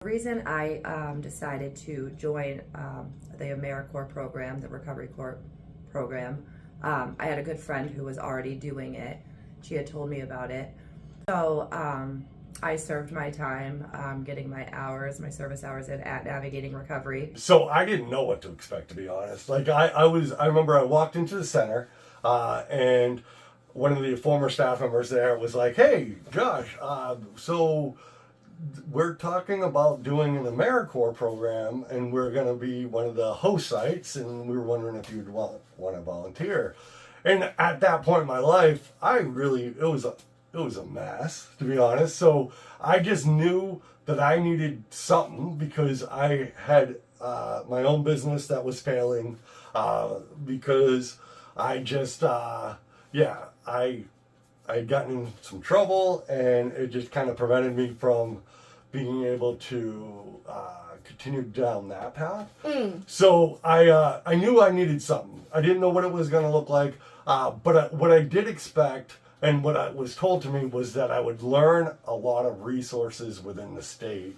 The reason I decided to join the AmeriCorps program, the Recovery Corps program, I had a good friend who was already doing it. She had told me about it. So I served my time getting my hours, my service hours at Navigating Recovery. So I didn't know what to expect, to be honest. Like I remember I walked into the center and one of the former staff members there was like, "Hey, Josh, so we're talking about doing an AmeriCorps program, and we're going to be one of the host sites, and we were wondering if you'd want to volunteer." And at that point in my life, it was a mess, to be honest. So I just knew that I needed something because I had my own business that was failing because I just I'd gotten in some trouble, and it just kind of prevented me from being able to continue down that path. So I knew I needed something. I didn't know what it was going to look like, but what I did expect and what I was told to me was that I would learn a lot of resources within the state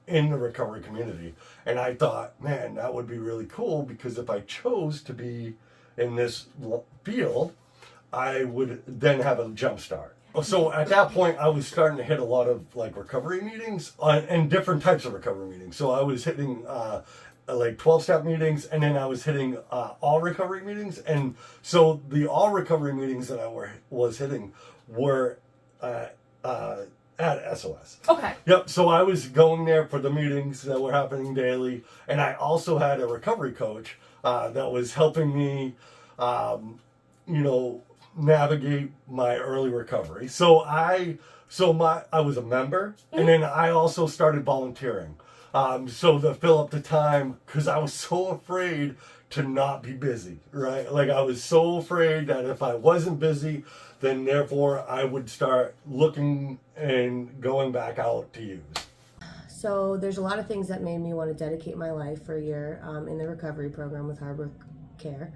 in the recovery community. And I thought, man, that would be really cool, because if I chose to be in this field, I would then have a jump start. So at that point, I was starting to hit a lot of like recovery meetings and different types of recovery meetings. So I was hitting like 12-step meetings, and then I was hitting all recovery meetings. And so the all recovery meetings that I was hitting were at SOS. Okay. Yep. So I was going there for the meetings that were happening daily, and I also had a recovery coach that was helping me, navigate my early recovery. So I was a member, and then I also started volunteering. So to fill up the time, because I was so afraid to not be busy, right? Like I was so afraid that if I wasn't busy, then therefore I would start looking and going back out to use. So there's a lot of things that made me want to dedicate my life for a year in the recovery program with Harbor Care.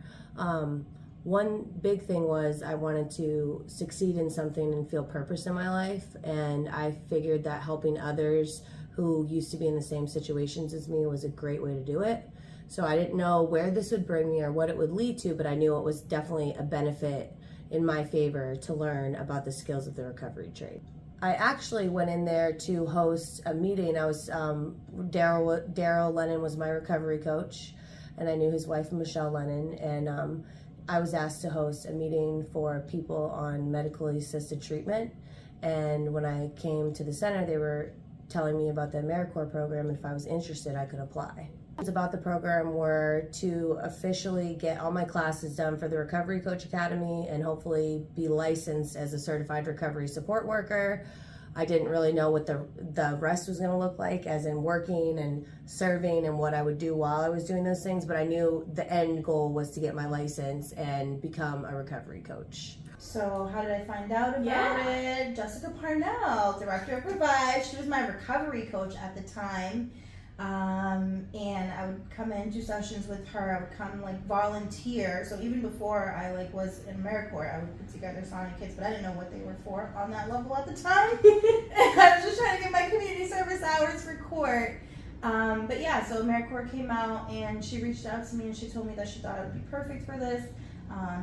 One big thing was I wanted to succeed in something and feel purpose in my life, and I figured that helping others who used to be in the same situations as me was a great way to do it. So I didn't know where this would bring me or what it would lead to, but I knew it was definitely a benefit in my favor to learn about the skills of the recovery trade. I actually went in there to host a meeting. I was Daryl Lennon was my recovery coach, and I knew his wife, Michelle Lennon, and I was asked to host a meeting for people on medically assisted treatment. And when I came to the center, they were telling me about the AmeriCorps program, and if I was interested, I could apply. About the program were to officially get all my classes done for the Recovery Coach Academy and hopefully be licensed as a certified recovery support worker. I didn't really know what the rest was going to look like, as in working and serving and what I would do while I was doing those things, but I knew the end goal was to get my license and become a recovery coach. So how did I find out about it? Jessica Parnell, director of Revive. She was my recovery coach at the time. And I would come in, do sessions with her. I would come volunteer. So even before I was in AmeriCorps, I would put together Sonic Kids, but I didn't know what they were for on that level at the time. I was just trying to get my community service hours for court. But yeah, so AmeriCorps came out and she reached out to me and she told me that she thought I would be perfect for this.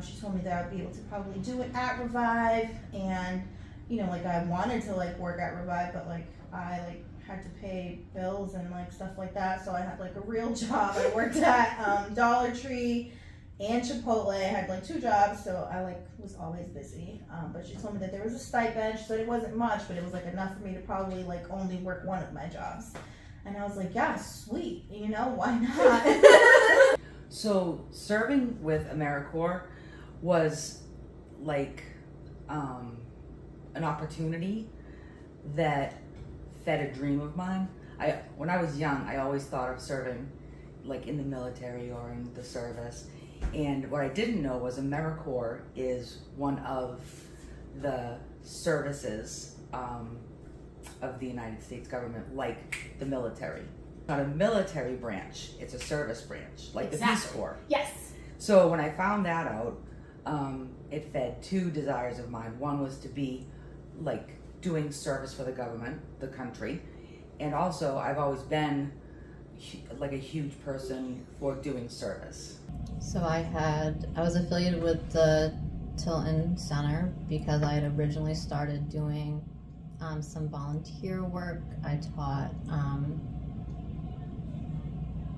She told me that I would be able to probably do it at Revive, and I wanted to work at Revive, but I had to pay bills and stuff like that, so I had a real job. I worked at Dollar Tree and Chipotle. I had 2 jobs, so I was always busy. But she told me that there was a stipend. She said it wasn't much, but it was enough for me to probably only work one of my jobs. And I was like, yeah, sweet, why not? So serving with AmeriCorps was an opportunity that fed a dream of mine. When I was young, I always thought of serving in the military or in the service. And what I didn't know was AmeriCorps is one of the services of the United States government, like the military. Not a military branch, it's a service branch, like the Peace Corps. Yes. So when I found that out, it fed 2 desires of mine. One was to be doing service for the government, the country, And also, I've always been like a huge person for doing service. So I was affiliated with the Tilton Center because I had originally started doing some volunteer work. I taught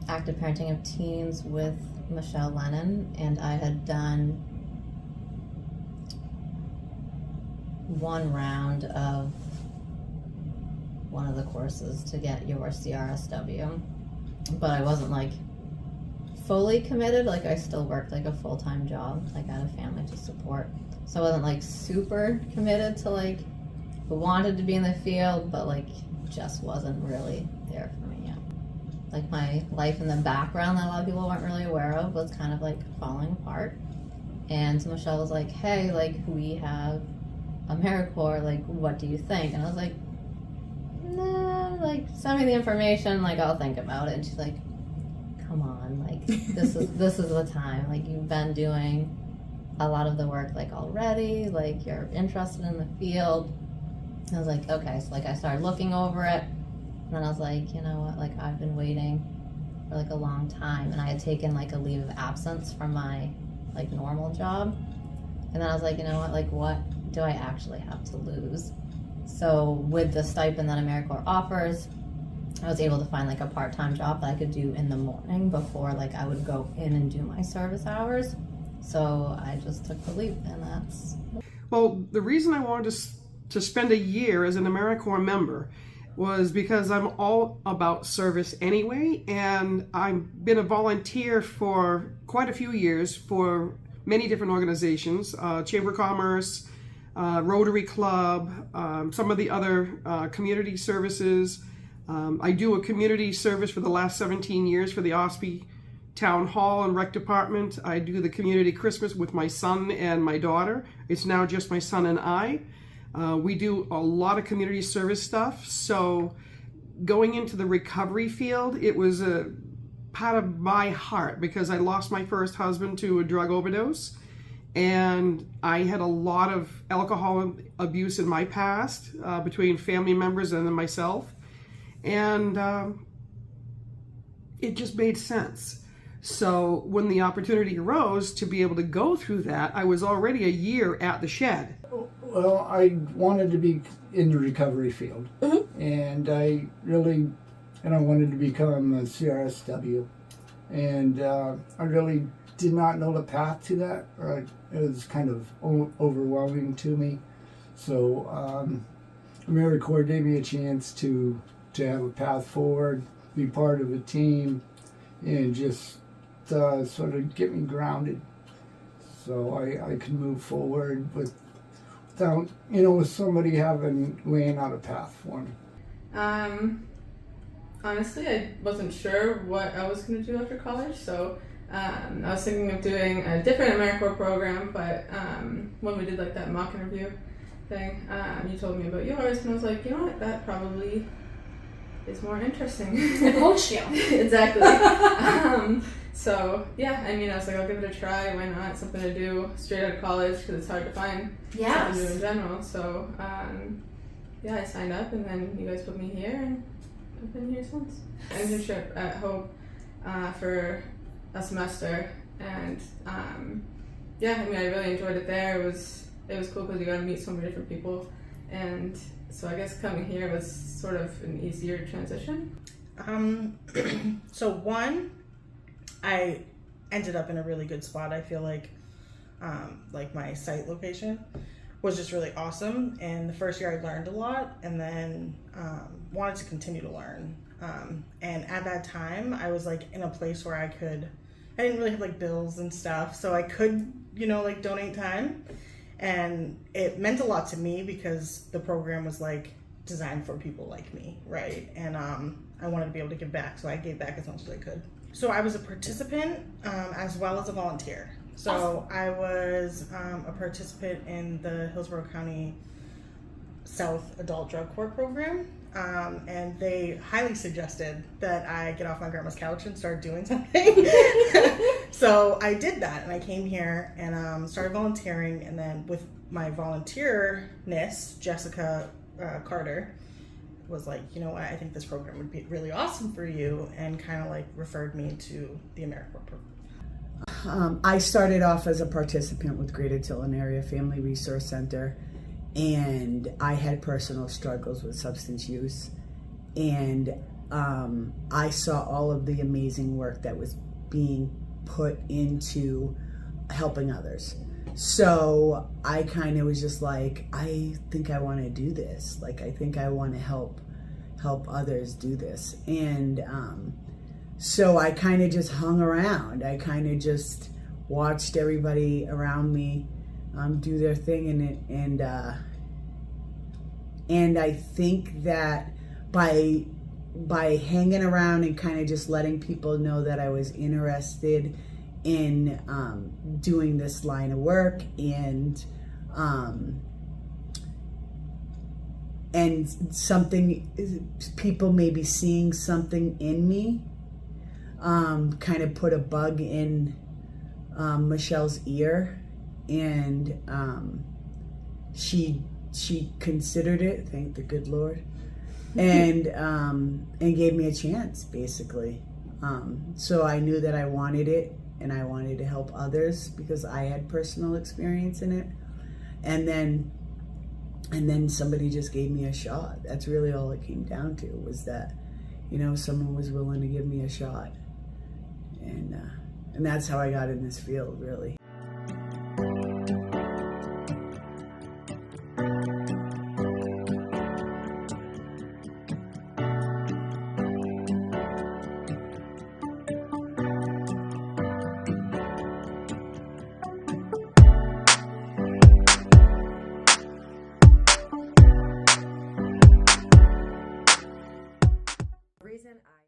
active parenting of teens with Michelle Lennon, and I had done one round of one of the courses to get your CRSW, but I wasn't like fully committed. Like I still worked like a full-time job, like I had a family to support, so I wasn't like super committed to like wanted to be in the field, but like just wasn't really there for me yet. Like my life in the background that a lot of people weren't really aware of was kind of like falling apart, and so Michelle was like, hey, like we have AmeriCorps, like what do you think? And I was like, nah, like send me the information, like I'll think about it. And she's like, come on, like this is the time, like you've been doing a lot of the work like already, like you're interested in the field. And I was like, okay. So like I started looking over it, and then I was like, you know what, like I've been waiting for like a long time, and I had taken like a leave of absence from my like normal job, and then I was like, you know what, like what do I actually have to lose? So with the stipend that AmeriCorps offers, I was able to find like a part-time job that I could do in the morning before like I would go in and do my service hours. So I just took the leap, and that's... Well, the reason I wanted to spend a year as an AmeriCorps member was because I'm all about service anyway, and I've been a volunteer for quite a few years for many different organizations, Chamber of Commerce, Rotary Club, some of the other community services. I do a community service for the last 17 years for the Ospey Town Hall and Rec Department. I do the community Christmas with my son and my daughter. It's now just my son and I. We do a lot of community service stuff. So going into the recovery field, it was a part of my heart because I lost my first husband to a drug overdose. And I had a lot of alcohol abuse in my past between family members and then myself. And it just made sense. So when the opportunity arose to be able to go through that, I was already a year at the shed. Well, I wanted to be in the recovery field, and I wanted to become a CRSW, and I really did not know the path to that. Or it was kind of overwhelming to me. So AmeriCorps gave me a chance to have a path forward, be part of a team, and just sort of get me grounded, so I can move forward without, with somebody laying out a path for me. Honestly, I wasn't sure what I was going to do after college, so I was thinking of doing a different AmeriCorps program, but when we did like that mock interview thing, you told me about yours, and I was like, you know what, that probably is more interesting. I coached you. Exactly. So yeah, I mean, I was like, I'll give it a try. Why not? Something to do straight out of college because it's hard to find something to do in general. So yeah, I signed up, and then you guys put me here, and I've been here since. Internship at Hope for a semester, and yeah, I mean, I really enjoyed it there. It was cool because you got to meet so many different people, and so I guess coming here was sort of an easier transition. So one, I ended up in a really good spot. I feel like my site location was just really awesome. And the first year I learned a lot, and then wanted to continue to learn. And at that time, I was like in a place where I didn't really have like bills and stuff, so I could, like donate time. And it meant a lot to me because the program was like designed for people like me, right? And I wanted to be able to give back, so I gave back as much as I could. So I was a participant as well as a volunteer. So I was a participant in the Hillsborough County South Adult Drug Court program, and they highly suggested that I get off my grandma's couch and start doing something. So I did that, and I came here and started volunteering, and then with my volunteerness, Jessica Carter was like, you know what, I think this program would be really awesome for you, and kind of like referred me to the AmeriCorps program. I started off as a participant with Greater Tilton Area Family Resource Center, and I had personal struggles with substance use, and I saw all of the amazing work that was being put into helping others. So I kind of was just like, I think I want to do this. Like, I think I want to help others do this. And so I kind of just hung around. I kind of just watched everybody around me do their thing in it, and I think that by hanging around and kind of just letting people know that I was interested in doing this line of work, and something, people maybe seeing something in me, kind of put a bug in Michelle's ear, and she considered it, thank the good Lord, and gave me a chance, basically. So I knew that I wanted it, and I wanted to help others because I had personal experience in it. And then somebody just gave me a shot. That's really all it came down to, was that, you know, someone was willing to give me a shot. And that's how I got in this field, really. The reason I